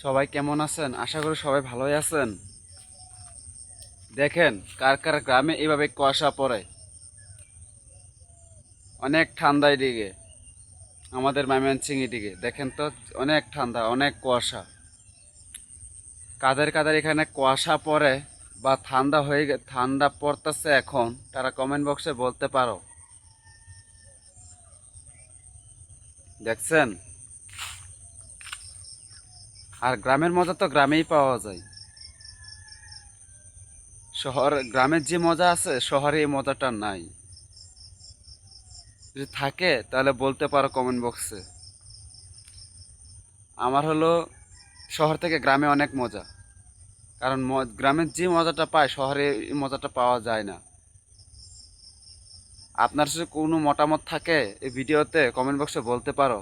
সবাই কেমন আছেন? আশা করি সবাই ভালোই আছেন। দেখেন কার কার গ্রামে এভাবে কুয়াশা পড়ে। অনেক ঠান্ডা এদিকে, আমাদের ময়মনসিংহ এদিকে দেখেন তো, অনেক ঠান্ডা, অনেক কুয়াশা। কাদের কাদের এখানে কুয়াশা পড়ে বা ঠান্ডা পড়তেছে এখন, তারা কমেন্ট বক্সে বলতে পারো। দেখছেন? আর গ্রামের মজা তো গ্রামেই পাওয়া যায়। গ্রামের যে মজা আছে শহরে এই মজাটা নাই। যদি থাকে তাহলে বলতে পারো কমেন্ট বক্সে। আমার হলো শহর থেকে গ্রামে অনেক মজা। কারণ গ্রামের যে মজাটা পায় শহরে এই মজাটা পাওয়া যায় না। আপনার যদি কোনো মতামত থাকে এই ভিডিওতে কমেন্ট বক্সে বলতে পারো।